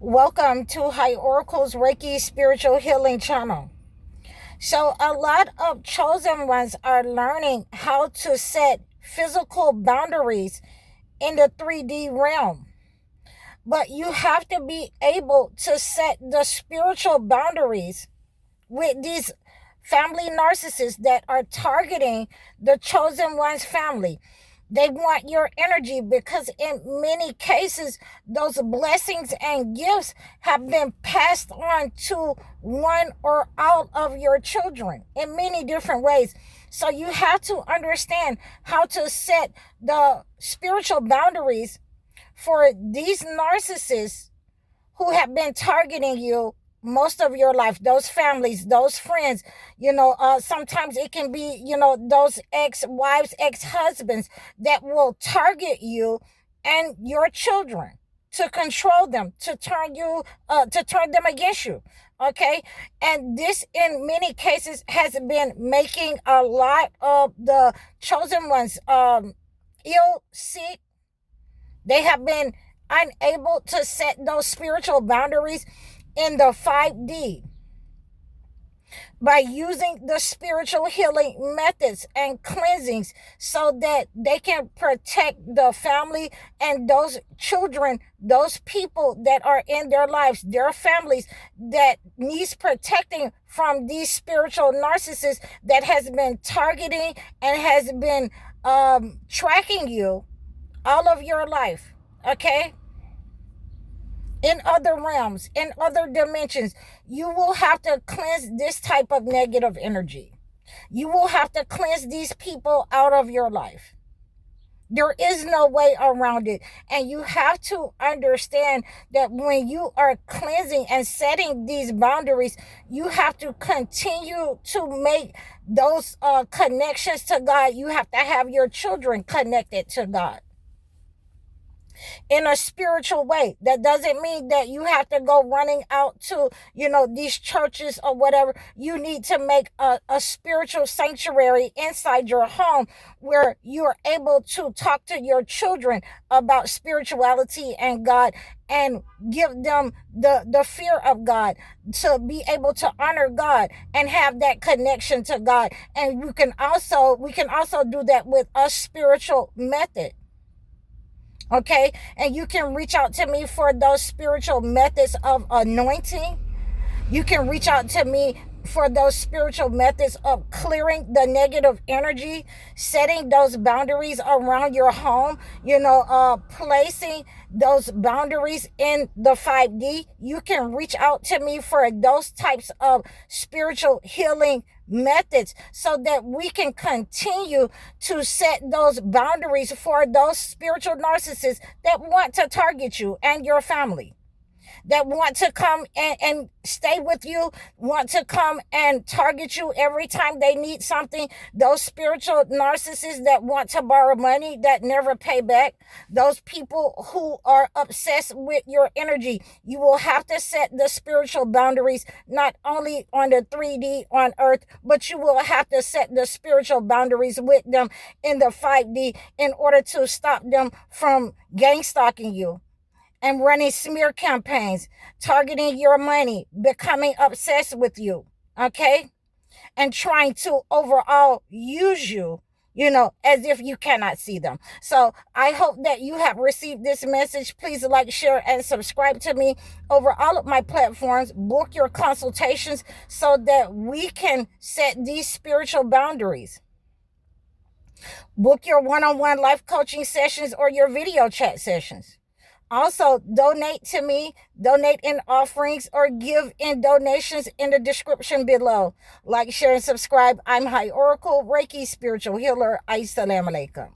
Welcome to High Oracle's Reiki Spiritual Healing Channel. So a lot of chosen ones are learning how to set physical boundaries in the 3D realm. But you have to be able to set the spiritual boundaries with these family narcissists that are targeting the chosen one's family. They want your energy because in many cases, those blessings and gifts have been passed on to one or all of your children in many different ways. So you have to understand how to set the spiritual boundaries for these narcissists who have been targeting you most of your life, those families, those friends. Sometimes it can be, those ex-wives, ex-husbands that will target you and your children to control them, to turn them against you. Okay. And this in many cases has been making a lot of the chosen ones ill, sick. They have been unable to set those spiritual boundaries in the 5D by using the spiritual healing methods and cleansings so that they can protect the family and those children, those people that are in their lives, their families that needs protecting from these spiritual narcissists that has been targeting and has been tracking you all of your life. Okay. In other realms, in other dimensions, you will have to cleanse this type of negative energy. You will have to cleanse these people out of your life. There is no way around it. And you have to understand that when you are cleansing and setting these boundaries, you have to continue to make those connections to God. You have to have your children connected to God in a spiritual way. That doesn't mean that you have to go running out to, these churches or whatever. You need to make a spiritual sanctuary inside your home where you're able to talk to your children about spirituality and God and give them the fear of God, to be able to honor God and have that connection to God. And we can also do that with a spiritual method. Okay, and you can reach out to me for those spiritual methods of anointing. You can reach out to me for those spiritual methods of clearing the negative energy, setting those boundaries around your home, placing those boundaries in the 5D. You can reach out to me for those types of spiritual healing methods so that we can continue to set those boundaries for those spiritual narcissists that want to target you and your family, that want to come and stay with you, want to come and target you every time they need something. Those spiritual narcissists that want to borrow money that never pay back. Those people who are obsessed with your energy. You will have to set the spiritual boundaries, not only on the 3D on earth, but you will have to set the spiritual boundaries with them in the 5D in order to stop them from gang stalking you and running smear campaigns, targeting your money, becoming obsessed with you, okay? And trying to overall use you, as if you cannot see them. So I hope that you have received this message. Please like, share, and subscribe to me over all of my platforms. Book your consultations so that we can set these spiritual boundaries. Book your one-on-one life coaching sessions or your video chat sessions. Also, donate to me, donate in offerings, or give in donations in the description below. Like, share, and subscribe. I'm High Oracle, Reiki Spiritual Healer. Assalamu alaikum.